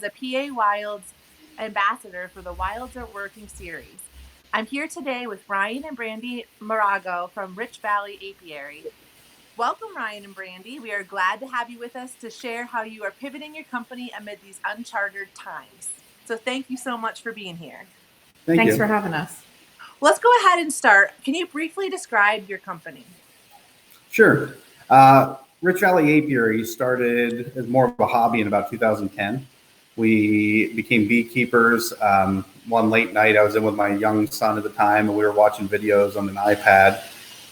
a PA Wilds ambassador for the Wilds Are Working series. I'm here today with Ryan and Brandi Magaro from Rich Valley Apiary. Welcome, Ryan and Brandi. We are glad to have you with us to share how you are pivoting your company amid these uncharted times. So thank you so much for being here. Thanks for having us. Let's go ahead and start. Can you briefly describe your company? Sure. Rich Valley Apiary started as more of a hobby in about 2010. We became beekeepers. One late night, I was in with my young son at the time, and we were watching videos on an iPad.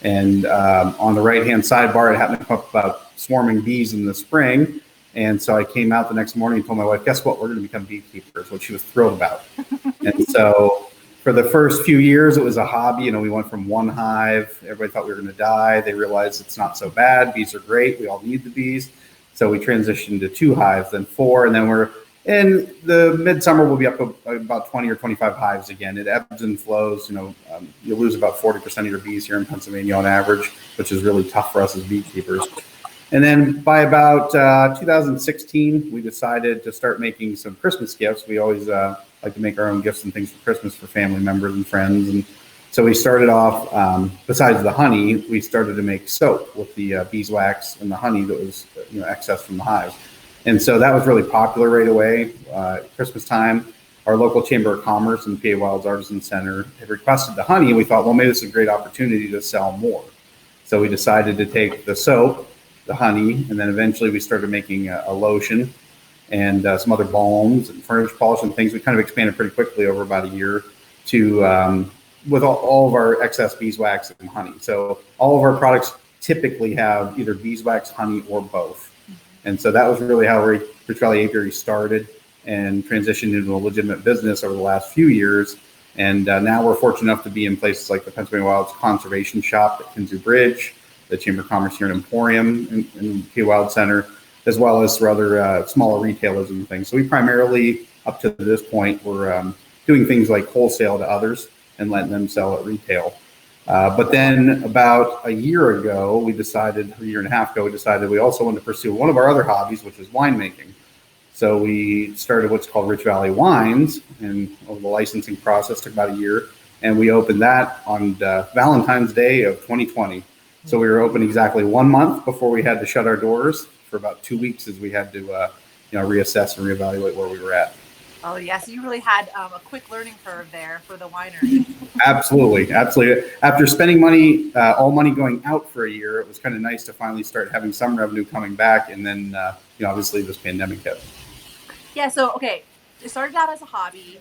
And on the right-hand sidebar, it happened to come up about swarming bees in the spring. And so I came out the next morning and told my wife, guess what? We're going to become beekeepers, which she was thrilled about. And so for the first few years, it was a hobby. You know, we went from one hive. Everybody thought we were going to die. They realized it's not so bad. Bees are great. We all need the bees. So we transitioned to 2 hives, then 4, and then we're in the midsummer, we'll be up to about 20 or 25 hives again. It ebbs and flows. You know, you lose about 40% of your bees here in Pennsylvania on average, which is really tough for us as beekeepers. And then by about 2016, we decided to start making some Christmas gifts. We always like to make our own gifts and things for Christmas for family members and friends. And so we started off, besides the honey, we started to make soap with the beeswax and the honey that was excess from the hives. And so that was really popular right away. Christmas time, our local Chamber of Commerce and PA Wilds Artisan Center had requested the honey, and we thought, well, maybe this is a great opportunity to sell more. So we decided to take the soap, the honey, and then eventually we started making a lotion and some other balms and furniture polish and things. We kind of expanded pretty quickly over about a year to with all of our excess beeswax and honey. So all of our products typically have either beeswax, honey, or both. And so that was really how Rich Valley Apiary started and transitioned into a legitimate business over the last few years. And now we're fortunate enough to be in places like the Pennsylvania Wilds Conservation Shop at Kinzu Bridge, the Chamber of Commerce here in Emporium in PA Wild Center, as well as for other smaller retailers and things. So we primarily, up to this point, we're doing things like wholesale to others and letting them sell at retail. But then about a year ago, a year and a half ago, we decided we also wanted to pursue one of our other hobbies, which is winemaking. So we started what's called Rich Valley Wines, and over the licensing process took about a year, and we opened that on Valentine's Day of 2020. So we were open exactly 1 month before we had to shut our doors for about 2 weeks as we had to reassess and reevaluate where we were at. Oh, yes. So you really had a quick learning curve there for the winery. Absolutely. After spending money, all money going out for a year, it was kind of nice to finally start having some revenue coming back. And then, obviously this pandemic hit. Yeah. So, okay. It started out as a hobby,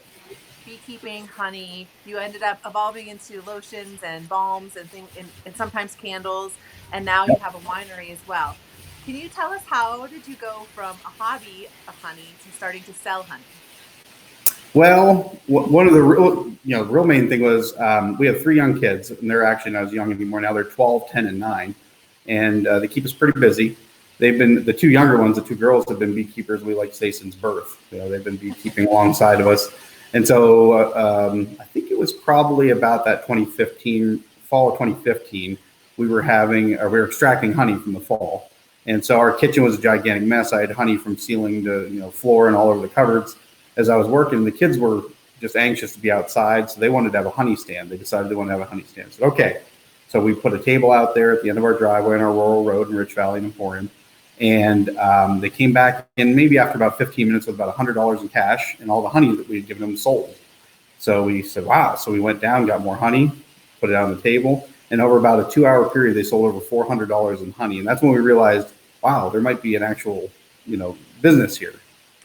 beekeeping, honey. You ended up evolving into lotions and balms and things, and sometimes candles. And now you have a winery as well. Can you tell us, how did you go from a hobby of honey to starting to sell honey? Well, one of the real main thing was we have 3 young kids, and they're actually not as young anymore now. They're 12, 10, and 9, and they keep us pretty busy. They've been, the 2 younger ones, the 2 girls, have been beekeepers, we like to say, since birth. They've been beekeeping alongside of us. And so I think it was probably about that fall of 2015, we were extracting honey from the fall. And so our kitchen was a gigantic mess. I had honey from ceiling to floor and all over the cupboards. As I was working, the kids were just anxious to be outside, so they wanted to have a honey stand. They decided they wanted to have a honey stand. So okay, so we put a table out there at the end of our driveway on our rural road in Rich Valley and Emporium, and they came back in maybe after about 15 minutes with about $100 in cash, and all the honey that we had given them sold. So we said, wow. So we went down, got more honey, put it out on the table, and over about a 2-hour period, they sold over $400 in honey. And that's when we realized, wow, there might be an actual business here.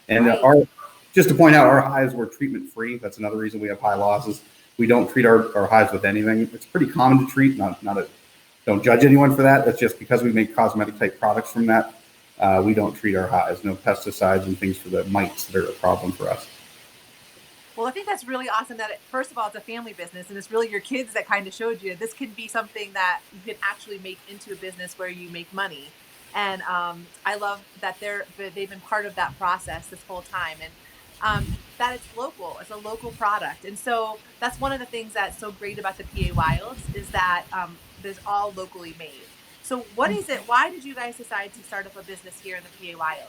And right. Just to point out, our hives were treatment free. That's another reason we have high losses. We don't treat our hives with anything. It's pretty common to treat, don't judge anyone for that. That's just because we make cosmetic type products from that. We don't treat our hives, no pesticides and things for the mites that are a problem for us. Well, I think that's really awesome that, first of all, it's a family business, and it's really your kids that kind of showed you this could be something that you can actually make into a business where you make money. And I love that they've been part of that process this whole time. And that it's local. It's a local product. And so that's one of the things that's so great about the PA Wilds is that there's all locally made. So what is it? Why did you guys decide to start up a business here in the PA Wilds?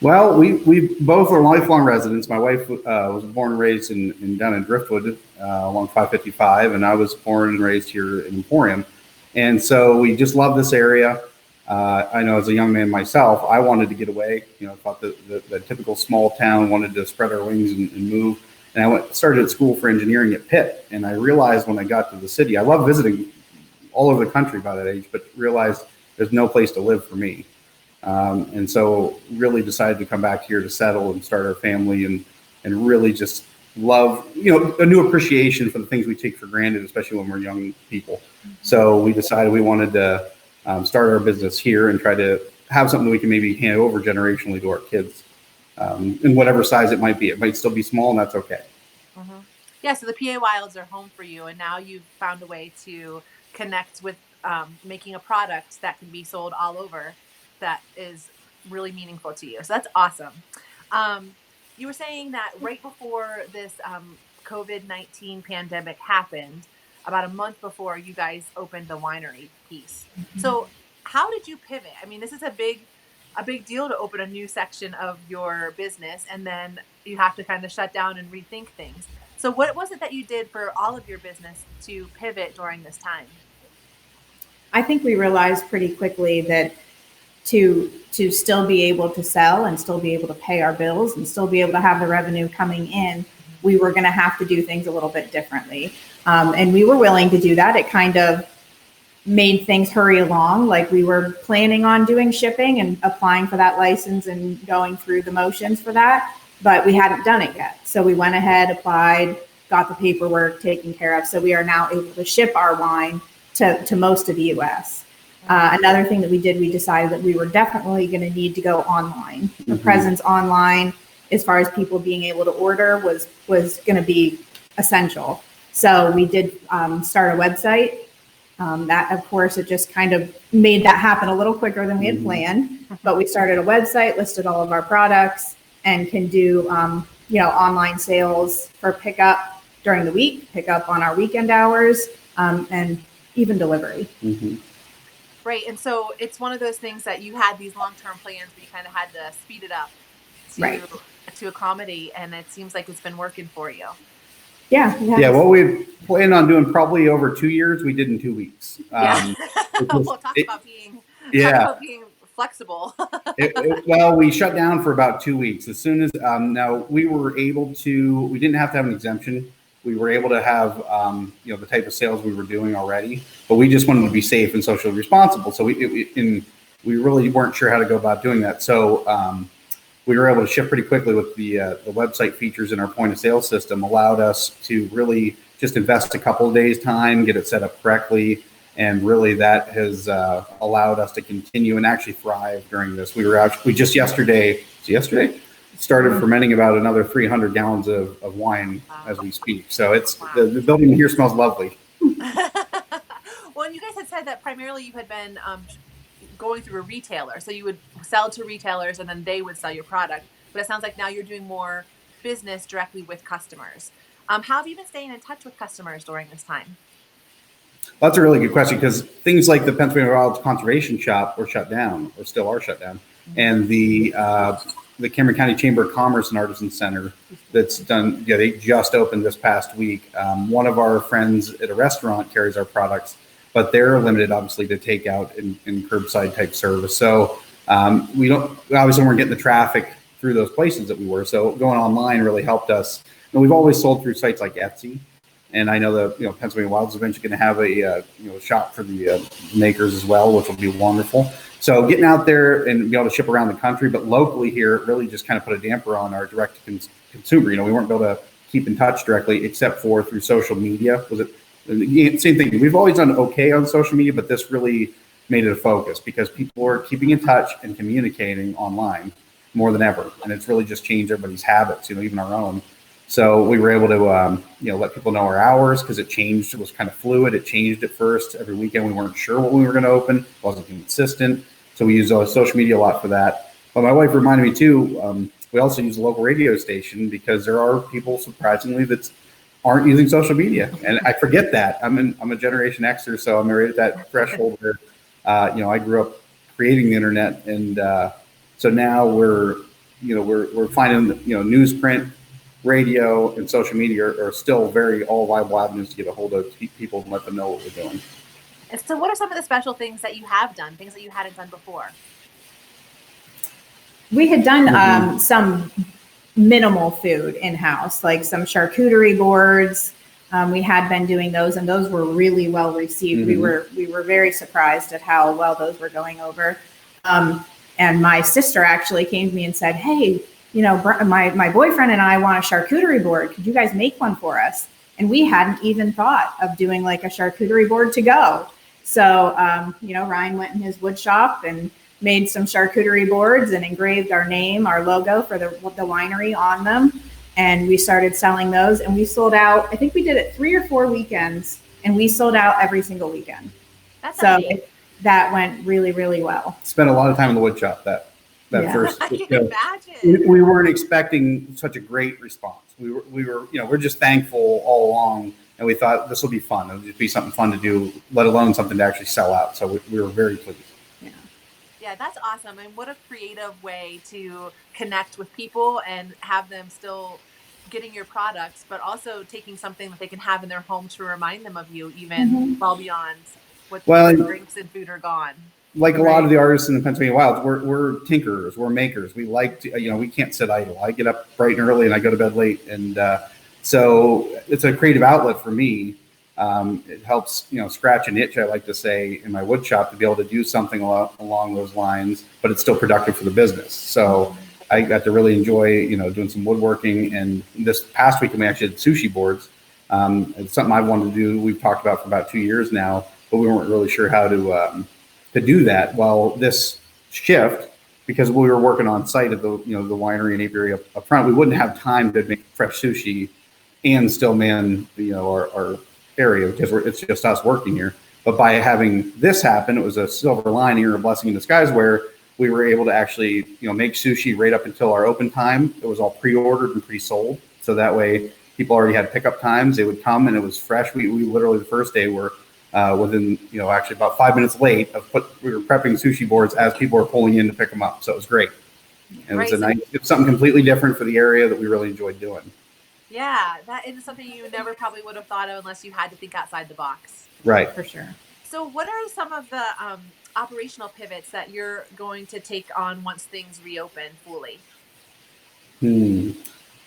Well, we both are lifelong residents. My wife was born and raised down in Driftwood along 555, and I was born and raised here in Emporium. And so we just love this area. I know as a young man myself, I wanted to get away. Thought the typical small town, wanted to spread our wings and move. And I started at school for engineering at Pitt. And I realized when I got to the city, I love visiting all over the country by that age, but realized there's no place to live for me. And so really decided to come back here to settle and start our family and really just love, a new appreciation for the things we take for granted, especially when we're young people. So we decided we wanted to start our business here and try to have something we can maybe hand over generationally to our kids, in whatever size it might be. It might still be small, and that's okay. Mm-hmm. Yeah, so the PA Wilds are home for you, and now you've found a way to connect with making a product that can be sold all over that is really meaningful to you. So that's awesome. You were saying that right before this COVID-19 pandemic happened, about a month before, you guys opened the winery piece. Mm-hmm. So how did you pivot? I mean, this is a big deal to open a new section of your business, and then you have to kind of shut down and rethink things. So what was it that you did for all of your business to pivot during this time? I think we realized pretty quickly that to still be able to sell and still be able to pay our bills and still be able to have the revenue coming in, we were going to have to do things a little bit differently. And we were willing to do that. It kind of made things hurry along. Like, we were planning on doing shipping and applying for that license and going through the motions for that, but we hadn't done it yet. So we went ahead, applied, got the paperwork taken care of. So we are now able to ship our wine to most of the US. Another thing that we did, we decided that we were definitely going to need to go online. The presence online, as far as people being able to order, was going to be essential. So we did start a website. That, of course, it just kind of made that happen a little quicker than we had planned. But we started a website, listed all of our products, and can do online sales for pickup during the week, pickup on our weekend hours, and even delivery. Mm-hmm. Right. And so it's one of those things that you had these long-term plans, but you kind of had to speed it up to accommodate. And it seems like it's been working for you. Yeah. What we planned on doing probably over 2 years, we did in 2 weeks. Well, talk about being flexible. Well, we shut down for about 2 weeks. As soon as now we were able to, we didn't have to have an exemption. We were able to have the type of sales we were doing already, but we just wanted to be safe and socially responsible. So we really weren't sure how to go about doing that. So we were able to ship pretty quickly with the website features in our point of sale system. Allowed us to really just invest a couple of days' time, get it set up correctly, and really that has allowed us to continue and actually thrive during this. We just yesterday started fermenting about another 300 gallons of wine as we speak. So it's the building here smells lovely. Well, and you guys had said that primarily you had been going through a retailer. So you would sell to retailers and then they would sell your product. But it sounds like now you're doing more business directly with customers. How have you been staying in touch with customers during this time? Well, that's a really good question, because things like the Pennsylvania Wilds Conservation Shop were shut down, or still are shut down. Mm-hmm. And the Cameron County Chamber of Commerce and Artisan Center that's done, they just opened this past week. One of our friends at a restaurant carries our products, but they're limited obviously to takeout and curbside type service. So we weren't getting the traffic through those places that we were. So going online really helped us. And we've always sold through sites like Etsy. And I know the Pennsylvania Wilds is eventually going to have a shop for the makers as well, which will be wonderful. So getting out there and be able to ship around the country, but locally here, it really just kind of put a damper on our direct to consumer. We weren't able to keep in touch directly except for through social media. Same thing. We've always done okay on social media, but this really made it a focus because people are keeping in touch and communicating online more than ever. And it's really just changed everybody's habits, even our own. So we were able to, let people know our hours because it changed. It was kind of fluid. It changed at first. Every weekend we weren't sure what we were going to open. It wasn't consistent. So we used social media a lot for that. But my wife reminded me too, we also use a local radio station because there are people surprisingly that aren't using social media. And I forget that. I'm a Generation Xer, so I'm right at that threshold where, I grew up creating the internet. And so now we're we're finding, newsprint, radio, and social media are still very all viable avenues to get a hold of people and let them know what we're doing. And so what are some of the special things that you have done, things that you hadn't done before? We had done some minimal food in-house, like some charcuterie boards. We had been doing those, and those were really well received. We were very surprised at how well those were going over. And my sister actually came to me and said, "Hey, my boyfriend and I want a charcuterie board. Could you guys make one for us?" And we hadn't even thought of doing like a charcuterie board to go. So, Ryan went in his wood shop and made some charcuterie boards and engraved our name, our logo for the winery on them. And we started selling those, and we sold out. I think we did it 3 or 4 weekends, and we sold out every single weekend. That's so amazing. That went really, really well. Spent a lot of time in the wood shop that first. I can imagine. We weren't expecting such a great response. We're just thankful all along, and we thought this will be fun. It'll just be something fun to do, let alone something to actually sell out. So we were very pleased. Yeah, that's awesome. And what a creative way to connect with people and have them still getting your products, but also taking something that they can have in their home to remind them of you, even well beyond what drinks and food are gone. Like a lot of the artists in the Pennsylvania Wilds, we're tinkerers, we're makers. We like to, we can't sit idle. I get up bright and early and I go to bed late. And so it's a creative outlet for me. It helps, scratch an itch, I like to say, in my wood shop to be able to do something along those lines, but it's still productive for the business. So I got to really enjoy, doing some woodworking. And this past weekend, we actually did sushi boards. It's something I wanted to do. We've talked about for about 2 years now, but we weren't really sure how to do that. Well, this shift, because we were working on site at the, the winery and apiary up front, we wouldn't have time to make fresh sushi and still man, our area, because it's just us working here. But by having this happen, it was a silver lining or a blessing in disguise, where we were able to actually, make sushi right up until our open time. It was all pre-ordered and pre-sold. So that way people already had pickup times. They would come and it was fresh. We literally the first day were within, actually about 5 minutes late we were prepping sushi boards as people were pulling in to pick them up. So it was great. And it's something completely different for the area that we really enjoyed doing. Yeah, that is something you never probably would have thought of unless you had to think outside the box. Right. For sure. So what are some of the operational pivots that you're going to take on once things reopen fully?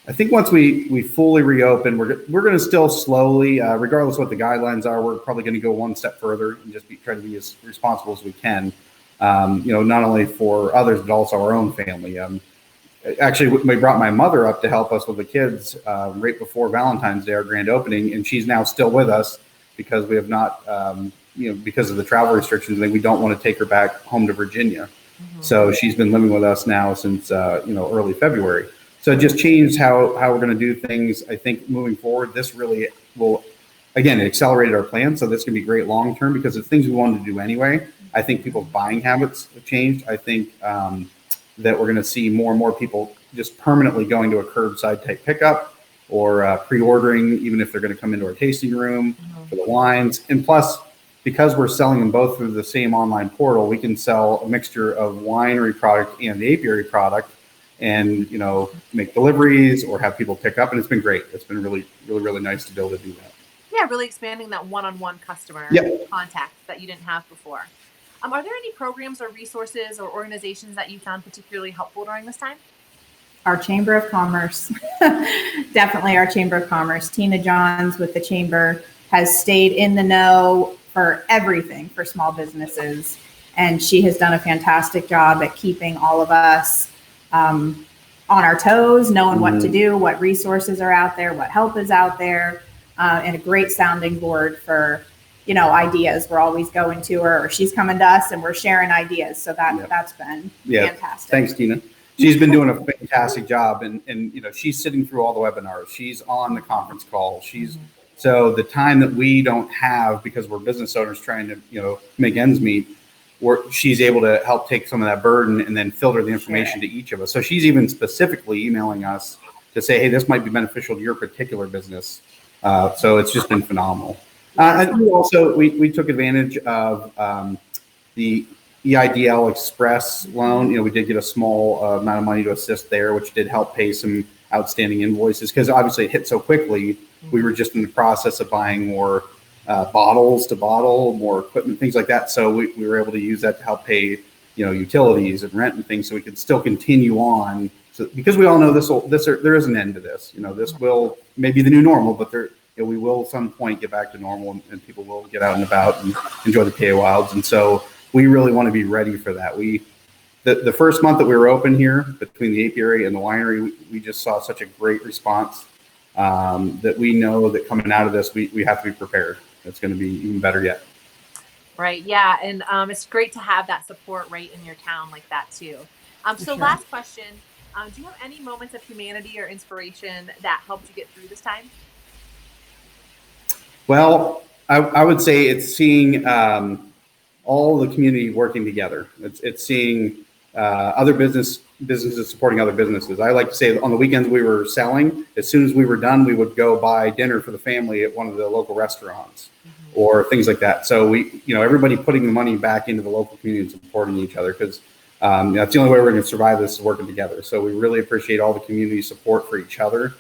I think once we fully reopen, we're going to still slowly, regardless of what the guidelines are, we're probably going to go one step further and just try to be as responsible as we can, not only for others, but also our own family. Actually, we brought my mother up to help us with the kids right before Valentine's Day, our grand opening, and she's now still with us because we have not, because of the travel restrictions, we don't want to take her back home to Virginia. So she's been living with us now since, early February. So it just changed how we're going to do things. I think moving forward, this really will, again, it accelerated our plan. So this can be great long term because it's things we wanted to do anyway. I think people's buying habits have changed. I think that we're going to see more and more people just permanently going to a curbside type pickup or pre-ordering, even if they're going to come into our tasting room for the wines. And plus, because we're selling them both through the same online portal, we can sell a mixture of winery product and the apiary product and, make deliveries or have people pick up. And it's been great. It's been really, really, really nice to be able to do that. Yeah, really expanding that one-on-one customer contact that you didn't have before. Are there any programs or resources or organizations that you found particularly helpful during this time? Our Chamber of Commerce, definitely our Chamber of Commerce. Tina Johns with the Chamber has stayed in the know for everything for small businesses. And she has done a fantastic job at keeping all of us on our toes, knowing what to do, what resources are out there, what help is out there, and a great sounding board for ideas. We're always going to her, or she's coming to us, and we're sharing ideas. So that's been fantastic. Thanks, Tina. She's been doing a fantastic job, and she's sitting through all the webinars. She's on the conference call. So the time that we don't have because we're business owners trying to make ends meet, she's able to help take some of that burden and then filter the information to each of us. So she's even specifically emailing us to say, hey, this might be beneficial to your particular business. So it's just been phenomenal. And we took advantage of the EIDL Express loan. We did get a small amount of money to assist there, which did help pay some outstanding invoices because obviously it hit so quickly. We were just in the process of buying more bottles to bottle, more equipment, things like that. So we were able to use that to help pay, utilities and rent and things, so we could still continue on. So because we all know there is an end to this. This will maybe the new normal, but we will at some point get back to normal, and people will get out and about and enjoy the PA Wilds. And so we really want to be ready for that. The first month that we were open here, between the apiary and the winery, we just saw such a great response that we know that coming out of this, we have to be prepared. It's going to be even better yet. Right. Yeah. And it's great to have that support right in your town like that too. So sure. Last question, do you have any moments of humanity or inspiration that helped you get through this time? Well, I would say it's seeing all the community working together. It's seeing other businesses supporting other businesses. I like to say on the weekends we were selling. As soon as we were done, we would go buy dinner for the family at one of the local restaurants or things like that. So everybody putting the money back into the local community and supporting each other, because that's the only way we're going to survive this, is working together. So we really appreciate all the community support for each other,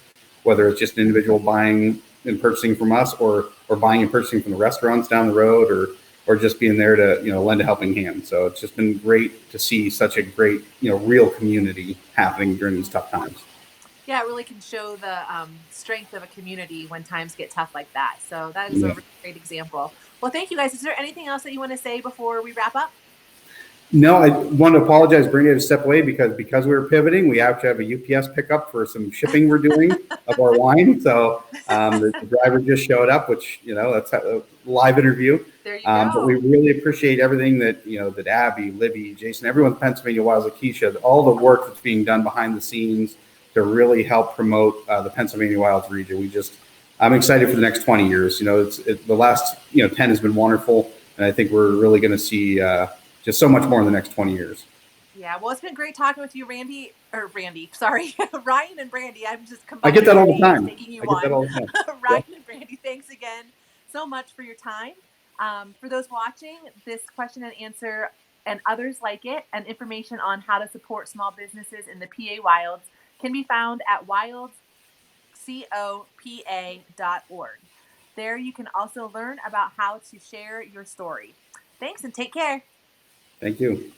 whether it's just an individual buying and purchasing from us, or buying and purchasing from the restaurants down the road, or just being there to lend a helping hand. So it's just been great to see such a great real community happening during these tough times. Yeah, it really can show the strength of a community when times get tough like that. So that is a really great example. Well, thank you guys. Is there anything else that you want to say before we wrap up? No, I want to apologize, Brandi, to step away because we were pivoting. We have to have a UPS pickup for some shipping we're doing of our wine. So the driver just showed up, which that's a live interview. There you go. But we really appreciate everything that that Abby, Libby, Jason, everyone at Pennsylvania Wilds, Lakeisha, all the work that's being done behind the scenes to really help promote the Pennsylvania Wilds region. I'm excited for the next 20 years. The last 10 has been wonderful, and I think we're really going to see just so much more in the next 20 years. Yeah, well, it's been great talking with you, Ryan and Brandi. I'm just combining. I get that all the time. Ryan and Brandi, thanks again so much for your time. For those watching, this question and answer and others like it, and information on how to support small businesses in the PA Wilds can be found at wildscopa.org. There you can also learn about how to share your story. Thanks, and take care. Thank you.